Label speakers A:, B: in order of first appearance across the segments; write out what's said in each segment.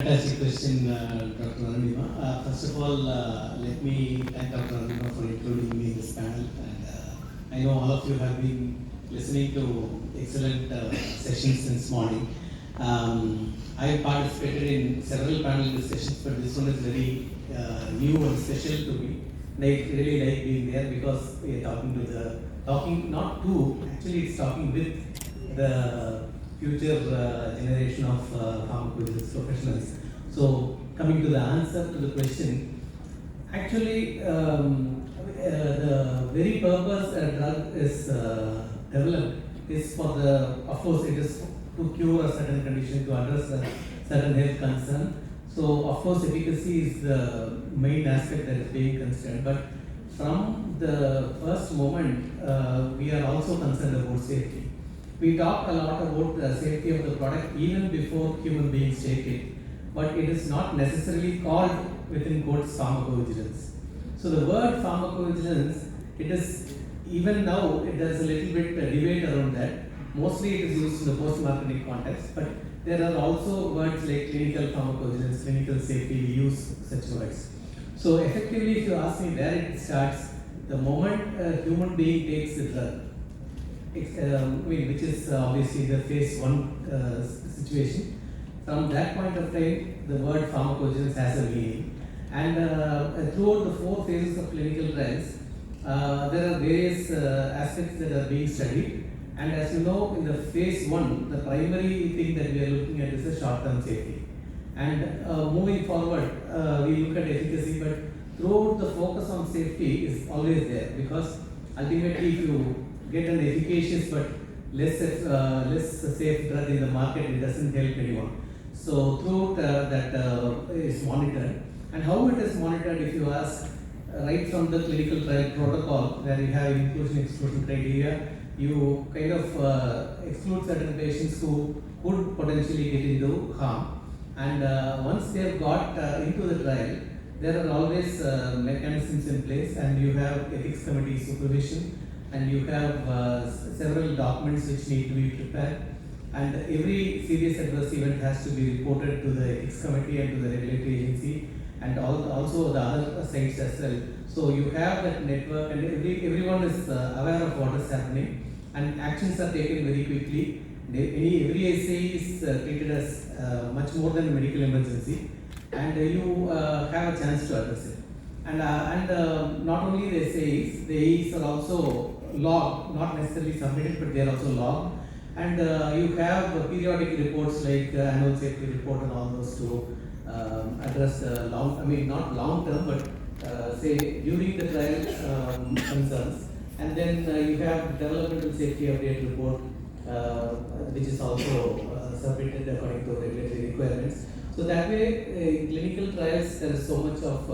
A: Fantastic question, Dr. Anima. First of all, let me thank Dr. Anima for including me in this panel. And I know all of you have been listening to excellent sessions since morning. I participated in several panel discussions, but this one is very new and special to me. And I really like being there because we are talking not to, actually it's talking with the future generation of pharmacovigilance professionals. So coming to the answer to the question, actually the very purpose a drug is developed is for of course it is to cure a certain condition, to address a certain health concern. So of course efficacy is the main aspect that is being considered, but from the first moment we are also concerned about safety. We talk a lot about the safety of the product even before human beings take it, but it is not necessarily called within quotes pharmacovigilance. So the word pharmacovigilance, it is even now there's a little bit debate around that. Mostly it is used in the post-marketing context, but there are also words like clinical pharmacovigilance, clinical safety, we use such words. So effectively, if you ask me where it starts, the moment a human being takes the drug, which is obviously the phase 1 situation. From that point of time, the word pharmacovigilance has a meaning. And throughout the 4 phases of clinical trials, there are various aspects that are being studied. And as you know, in the phase 1, the primary thing that we are looking at is the short-term safety. And moving forward, we look at efficacy, but throughout the focus on safety is always there, because ultimately if you get an efficacious but less safe drug in the market, it doesn't help anyone. So throughout that is monitored. And how it is monitored, if you ask, right from the clinical trial protocol, where you have inclusion-exclusion criteria, you kind of exclude certain patients who could potentially get into harm. And once they have got into the trial, there are always mechanisms in place, and you have ethics committee supervision, and you have several documents which need to be prepared, and every serious adverse event has to be reported to the ethics committee and to the regulatory agency, and also the other sites as well. So you have that network, and everyone is aware of what is happening, and actions are taken very quickly. Every SAE is treated as much more than a medical emergency, and you have a chance to address it. And not only the SAEs, the AEs are also logged, not necessarily submitted, but they are also logged. And you have periodic reports like annual safety report and all those to address not long term, but say during the trial concerns. And then you have developmental safety update report, which is also submitted according to regulatory requirements. So that way, in clinical trials, there is so much of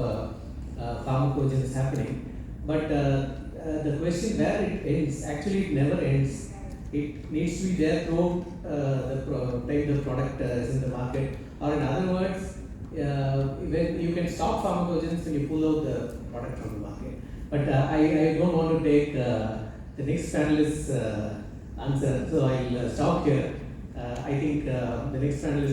A: pharmacovigilance happening. But the question where it ends, actually it never ends. It needs to be there throughout the time the product is in the market. Or in other words, when you can stop pharmacovigilance when you pull out the product from the market. But I don't want to take the next panelist's answer, so I'll stop here. I think the next panelist